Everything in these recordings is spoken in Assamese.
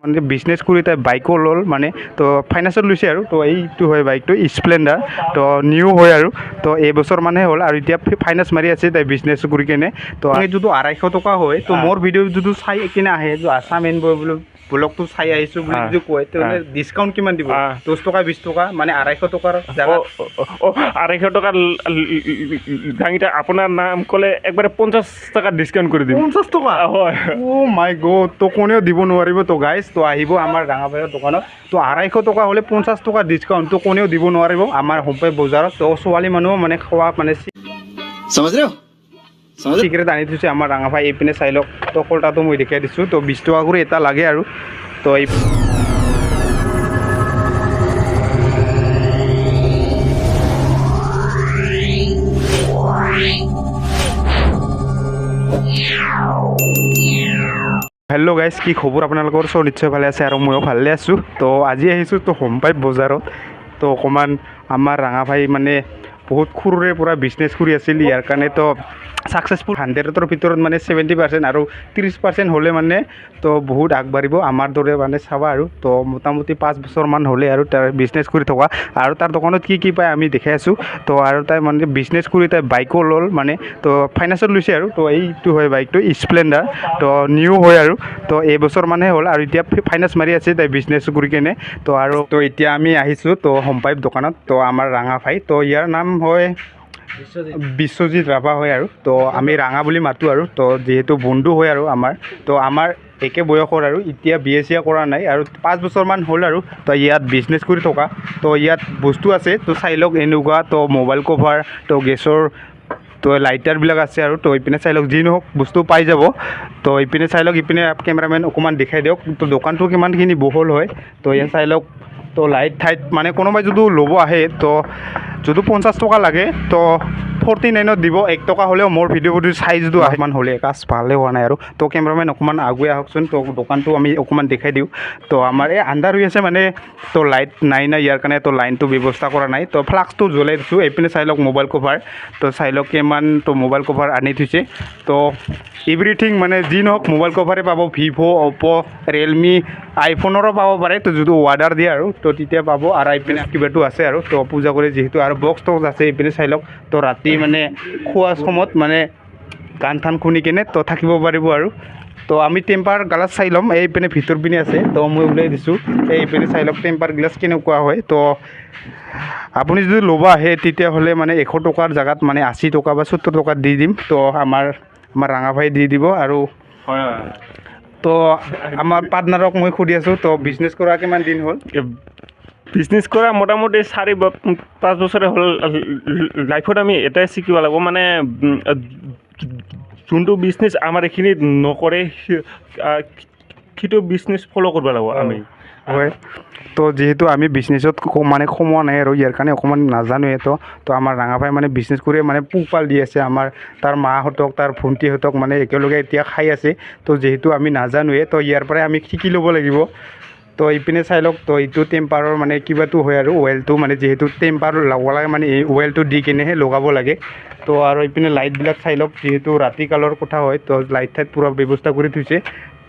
মানে বিজনেছ কৰি তাই বাইকো ল'ল মানে তো ফাইনেন্সত লৈছে আৰু তো এইটো হয় বাইকটো স্প্লেণ্ডাৰ তো নিউ হয় আৰু তো এইবছৰ মানহে হ'ল আৰু এতিয়া ফাইনেন্স মাৰি আছে তাই বিজনেছ কৰি কেনে তো এইটোতো 250 টকা হয় তো মোৰ ভিডিঅ' যদি চাই কিনে আহে আছাম এন বোলো ব্লগটো চাই আহিছোঁ বুলি যদি কয় তেতিয়াহ'লে ডিছকাউণ্ট কিমান দিব 10 টকা 20 টকা মানে 250 টকাৰ জাগাত 250 টাকা দাঙিটা আপনার নাম কলে একবারে 50 টাকা ডিসকাউন্ট করে দিম 50 টকা হয় অ' মাই গড তো কোনেও দিব নোৱাৰিব তো গাইজ তো আহিব আমাৰ ৰাঙাপাৰাৰ দোকানত তো 250 টকা হ'লে 50 টকা ডিছকাউণ্ট তো কোনেও দিব নোৱাৰিব আমাৰ হোমপাই বজাৰত তো ছোৱালী মানুহ মানে খোৱা মানে চিক্ৰেট আনি থৈছে আমাৰ ৰাঙাপাই এইপিনে চাই লওক তো কলটাটো মই দেখাই দিছোঁ তো 20 টকা কৰি এটা লাগে আৰু তো এই হেল্ল' গাইজ কি খবৰ আপোনালোকৰ চব নিশ্চয় ভালে আছে আৰু ময়ো ভালে আছোঁ তো আজি আহিছোঁ তো হোমপাই বজাৰত তো অকণমান আমাৰ ৰাঙাভাই মানে বহুত সৰুৰে পৰা বিজনেছ কৰি আছিল ইয়াৰ কাৰণে তো ছাকচেছফুল 100ৰ ভিতৰত মানে 70% আৰু 30% হ'লে মানে তো বহুত আগবাঢ়িব আমাৰ দৰে মানে চাবা আৰু তো মোটামুটি 5 বছৰমান হ'লে আৰু তাৰ বিজনেছ কৰি থকা আৰু তাৰ দোকানত কি পায় আমি দেখাই আছোঁ তো আৰু তাই মানে বিজনেছ কৰি তাই বাইকো ল'ল মানে তো ফাইনেন্সত লৈছে আৰু তো এইটো হয় বাইকটো স্প্লেণ্ডাৰ তো নিউ হয় আৰু তো এইবছৰ মানহে হ'ল আৰু এতিয়া ফাইনেন্স মাৰি আছে তাই বিজনেছ কৰি কেনে তো আৰু তো এতিয়া আমি আহিছোঁ তো হোমপাইপ দোকানত তো আমাৰ ৰাঙাভাই তো ইয়াৰ নাম হয় বিশ্বজিৎ ৰাভা হয় আৰু তো আমি ৰাঙা বুলি মাতোঁ আৰু তো যিহেতু বন্ধু হয় আৰু তো আমাৰ একে বয়সৰ আৰু এতিয়া বিয়া চিয়া কৰা নাই আৰু 5 বছৰমান হ'ল আৰু তো ইয়াত বিজনেছ কৰি থকা তো ইয়াত বস্তু আছে তো চাই লওক এনেকুৱা তো মোবাইল কভাৰ তো গেছৰ তো লাইটাৰবিলাক আছে আৰু তো এইপিনে চাই লওক যি নহওক বস্তু পাই যাব তো এইপিনে চাই লওক ইপিনে কেমেৰামেন অকণমান দেখাই দিয়ক তো দোকানটো কিমানখিনি বহল হয় তো ইয়াত চাই লওক তো লাইট ঠাইত মানে কোনোবাই যদি ল'ব আহে তো যদি 50 টকা লাগে তো 49ত দিব 1 টকা হ'লেও মোৰ ভিডিঅ'টো চাইজটো অকণমান হ'লে কাজ ভালে হোৱা নাই আৰু তো কেমেৰামেন অকণমান আগুৱাই আহকচোন তো দোকানটো আমি অকণমান দেখাই দিওঁ তো আমাৰ এই আন্ধাৰ হৈ আছে মানে তো লাইট নাই ইয়াৰ কাৰণে তো লাইনটো ব্যৱস্থা কৰা নাই তো ফ্লাক্সটো জ্বলাই দিছোঁ এইপিনে চাই লওক মোবাইল কভাৰ তো চাই লওক কিমান তো মোবাইল কভাৰ আনি থৈছে তো এভৰিথিং মানে যি নহওক মোবাইল কভাৰে পাব ভিভ' অপ' ৰিয়েলমি আইফোনৰো পাব পাৰে তো যদি অৰ্ডাৰ দিয়ে আৰু তো তেতিয়া পাব আৰু এইপিনে কিবাটো আছে আৰু তো পূজা কৰি যিহেতু আৰু বক্স টক্স আছে এইপিনে চাই লওক তো ৰাতি মানে খোৱা সময়ত মানে গান ঠান শুনি কেনে তো থাকিব পাৰিব আৰু তো আমি টেম্পাৰ গ্লাছ চাই ল'ম এইপিনে ভিতৰ পিনে আছে তো মই ওলাই দিছোঁ এইপিনে চাই লওক টেম্পাৰ গ্লাছ কেনেকুৱা হয় তো আপুনি যদি ল'ব আহে তেতিয়াহ'লে মানে 100 টকাৰ জেগাত মানে 80 টকা বা 70 টকাত দি দিম তো আমাৰ ৰাঙাভাই দি দিব আৰু হয় তো আমাৰ পাৰ্টনাৰক মই সুধি আছোঁ তো বিজনেছ কৰা কিমান দিন হ'ল বিজনেছ কৰা মোটামুটি 4-5 বছৰে হ'ল লাইফত আমি এটাই শিকিব লাগিব মানে যোনটো বিজনেছ আমাৰ এইখিনি নকৰে সেইটো বিজনেছ ফ'ল' কৰিব লাগিব আমি হয় তো যিহেতু আমি বিজনেছত মানে সোমোৱা নাই আৰু ইয়াৰ কাৰণে অকণমান নাজানোৱে তো আমাৰ ৰাঙাভাই মানে বিজনেছ কৰি মানে পোহপাল দি আছে আমাৰ তাৰ মাহঁতক তাৰ ভণ্টিহঁতক মানে একেলগে এতিয়া খাই আছে তো যিহেতু আমি নাজানোৱে তো ইয়াৰ পৰাই আমি শিকি ল'ব লাগিব তো এইপিনে চাই লওক তো এইটো টেম্পাৰৰ মানে কিবাটো হয় আৰু অইলটো মানে যিহেতু টেম্পাৰ লগালে মানে এই অইলটো দি কিনেহে লগাব লাগে তো আৰু এইপিনে লাইটবিলাক চাই লওক যিহেতু ৰাতি কালৰ কথা হয় তো লাইট ঠাইত পূৰা ব্যৱস্থা কৰি থৈছে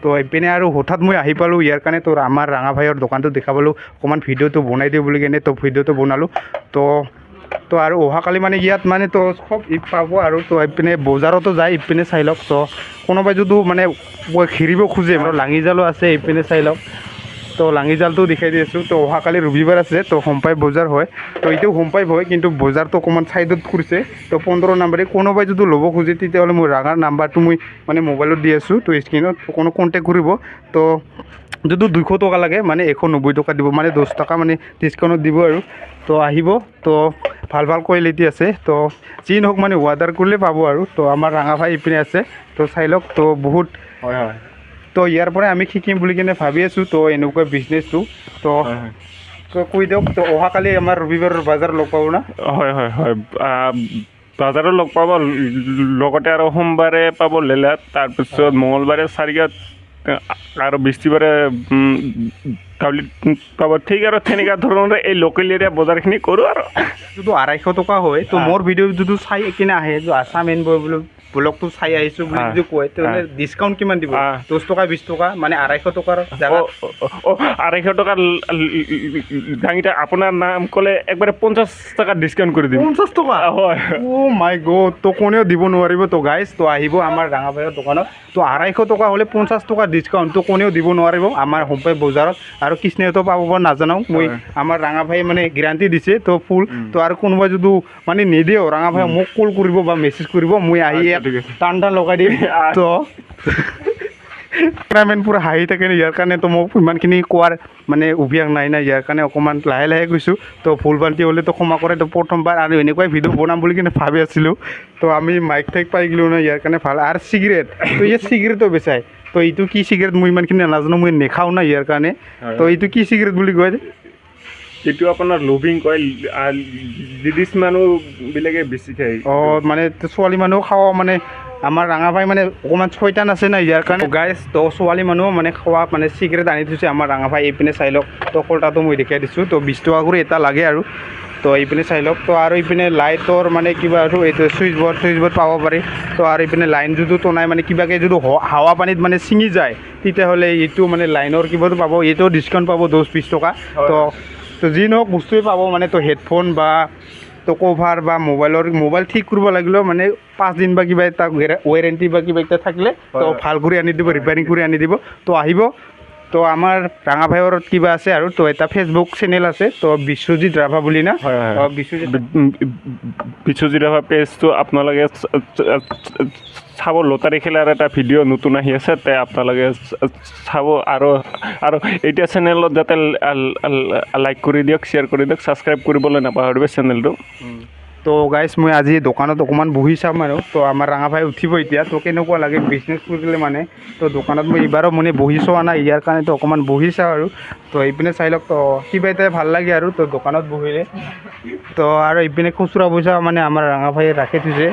তো এইপিনে আৰু হঠাৎ মই আহি পালোঁ ইয়াৰ কাৰণে তো আমাৰ ৰাঙাভাইৰ দোকানটো দেখা পালোঁ অকণমান ভিডিঅ'টো বনাই দিওঁ বুলি কেনে তো ভিডিঅ'টো বনালোঁ তো আৰু অহাকালি মানে ইয়াত মানে তো সব পাব আৰু তো এইপিনে বজাৰতো যায় ইপিনে চাই লওক তো কোনোবাই যদি মানে ঘেৰিব খোজে মানে লাঙি জালো আছে এইপিনে চাই লওক তো লাঙি জালটো দেখাই দি আছোঁ তো অহাকালি ৰবিবাৰ আছে তো হোমপাই বজাৰ হয় তো এতিয়াও হোমপাইপ হয় কিন্তু বজাৰটো অকণমান ছাইডত কৰিছে তো 15 নম্বৰে কোনোবাই যদি ল'ব খোজে তেতিয়াহ'লে মোৰ ৰাঙাৰ নাম্বাৰটো মই মানে মোবাইলত দি আছোঁ তো স্ক্ৰীণত কোনো কণ্টেক্ট কৰিব তো যদি 200 টকা লাগে মানে 190 টকা দিব মানে 10 টকা মানে ডিছকাউণ্টত দিব আৰু তো আহিব তো ভাল কোৱালিটি আছে তো যি নহওক মানে অৰ্ডাৰ কৰিলে পাব আৰু তো আমাৰ ৰাঙাভাই ইপিনে আছে তো চাই লওক তো বহুত হয় হয় তো ইয়াৰ পৰাই আমি শিকিম বুলি কিনে ভাবি আছোঁ তো এনেকুৱা বিজনেছটো তো কৈ দিয়ক তো অহাকালি আমাৰ ৰবিবাৰৰ বজাৰ লগ পাব না হয় হয় হয় বজাৰত লগ পাব লগতে আৰু সোমবাৰে পাব লেলাত তাৰপিছত মঙলবাৰে চাৰিগাঁৱত আৰু বৃহস্পতিবাৰে গাঁৱলীত পাব ঠিক আৰু তেনেকুৱা ধৰণৰ এই লোকেল এৰিয়া বজাৰখিনি কৰোঁ আৰু যদি 250 টকা হয় তো মোৰ ভিডিঅ' যদি চাই কিনে আহে যে আছাম এন ব্লগটো চাই আহিছোঁ বুলি যদি কয় তেতিয়াহ'লে ডিছকাউণ্ট কিমান দিব 10 টকা 20 টকা মানে 250 টকাৰ জাগাত 250 টকাৰ দাঙিটা আপোনাৰ নাম ক'লে একবাৰে 50 টকা ডিছকাউণ্ট কৰি দিম 50 টকা হয় অ' মাই গড তো কোনেও দিব নোৱাৰিব তো গাইজ তো আহিব আমাৰ ৰাঙাপাইৰ দোকানত তো 250 টকা হ'লে 50 টকা ডিছকাউণ্ট তো কোনেও দিব নোৱাৰিব আমাৰ হোমপাই বজাৰত আৰু কৃষ্ণহঁতো পাব নাজানো মই আমাৰ ৰাঙাভাই মানে গেৰাণ্টি দিছে তো ফুল তো আৰু কোনোবাই যদি মানে নিদিয়েও ৰাঙাভাই মোক কল কৰিব বা মেছেজ কৰিব মই আহি টান লগাই দিম তো কেমেৰামেন পূৰা হাঁহি থাকে ইয়াৰ কাৰণে তো মোক ইমানখিনি কোৱাৰ মানে অভ্যাস নাই ইয়াৰ কাৰণে অকণমান লাহে লাহে গৈছোঁ তো ভুল ভ্ৰান্তি হ'লেতো ক্ষমা কৰে তো প্ৰথমবাৰ আৰু এনেকুৱাই ভিডিঅ' বনাম বুলি কিনে ভাবি আছিলোঁ তো আমি মাইক ঠাইক পাই গ'লোঁ ন ইয়াৰ কাৰণে ভাল আৰু চিগাৰেট তো ইয়াত চিগাৰেটো বেচাই তো এইটো কি চিগাৰেট মই ইমানখিনি নাজানো মই নেখাওঁ না ইয়াৰ কাৰণে তো এইটো কি চিগাৰেট বুলি কয় এইটো আপোনাৰ লভিং কয় লেডিজ মানুহবিলাকে বেছি খায় অঁ মানে ছোৱালী মানুহ খাওঁ মানে আমাৰ ৰাঙাভাই মানে অকণমান ছয়তান আছে না ইয়াৰ কাৰণে গাইজ তো ছোৱালী মানুহ মানে খোৱা মানে চিগাৰেট আনি থৈছে আমাৰ ৰাঙাভাই এইপিনে চাই লওক তো কলটাটো মই দেখাই দিছোঁ তো 20 টকা কৰি এটা লাগে আৰু তো এইপিনে চাই লওক তো আৰু এইপিনে লাইটৰ মানে কিবা আৰু এইটো চুইচ বৰ্ড পাব পাৰি তো আৰু এইপিনে লাইন যদি টনাই মানে কিবাকৈ যদি হাৱা পানীত মানে ছিঙি যায় তেতিয়াহ'লে এইটো মানে লাইনৰ কিবাটো পাব এইটো ডিছকাউণ্ট পাব 10-20 টকা তো যি নহওক বস্তুৱে পাব মানে তো হেডফোন বা তো কভাৰ বা মোবাইল ঠিক কৰিব লাগিলেও মানে 5 দিন বা কিবা এটা ৱাৰেণ্টি বা কিবা এটা থাকিলে তো ভাল কৰি আনি দিব ৰিপেয়াৰিং কৰি আনি দিব তো আহিব তো আমাৰ ৰাঙাভাইৰ কিবা আছে আৰু তো এটা ফেচবুক চেনেল আছে তো বিশ্বজিৎ ৰাভা বুলি না বিশ্বজিৎ ৰাভা পেজটো আপোনালোকে চাব লটাৰী খেলাৰ এটা ভিডিঅ' নতুন আহি আছে তে আপোনালোকে চাব আৰু এতিয়া চেনেলত যাতে লাইক কৰি দিয়ক শ্বেয়াৰ কৰি দিয়ক ছাবস্ক্ৰাইব কৰিবলৈ নাপাহৰিব চেনেলটো তো গাইজ মই আজি দোকানত অকণমান বহি চাম আৰু তো আমাৰ ৰাঙাভাই উঠিব এতিয়া তো কেনেকুৱা লাগে বিজনেছ কৰিলে মানে তো দোকানত মই এইবাৰো মানে বহি চোৱা নাই ইয়াৰ কাৰণে তো অকণমান বহি চাওঁ আৰু তো এইপিনে চাই লওক তো কিবা এটাই ভাল লাগে আৰু তো দোকানত বহিলে তো আৰু এইপিনে খুচুৰা পইচা মানে আমাৰ ৰাঙাভাই ৰাখি থৈছে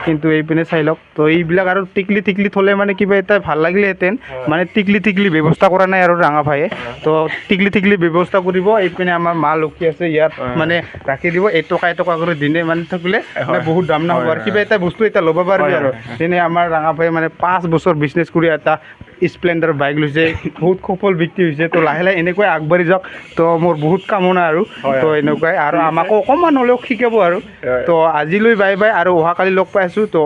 কিন্তু এইপিনে চাই লওক তো এইবিলাক আৰু টিকলি থ'লে মানে কিবা এটা ভাল লাগিলেহেঁতেন মানে টিকলি ব্যৱস্থা কৰা নাই আৰু ৰাঙাভাইয়ে তো টিকলি ব্যৱস্থা কৰিব এইপিনে আমাৰ মা লক্ষী আছে ইয়াত মানে ৰাখি দিব এটকা কৰি দিনে মানে থাকিলে বহুত দাম নহ'ব আৰু কিবা এটা বস্তু এটা ল'ব পাৰিবি আৰু যেনে আমাৰ ৰাঙাভাই মানে 5 বছৰ বিজনেছ কৰি এটা স্প্লেণ্ডাৰ বাইক লৈছে বহুত সফল ব্যক্তি হৈছে তো লাহে লাহে এনেকুৱাই আগবাঢ়ি যাওক তো মোৰ বহুত কামনা আৰু তো এনেকুৱাই আৰু আমাকো অকণমান হ'লেও শিকাব আৰু তো আজিলৈ বাই বাই আৰু অহাকালি লগ পাই আছোঁ তো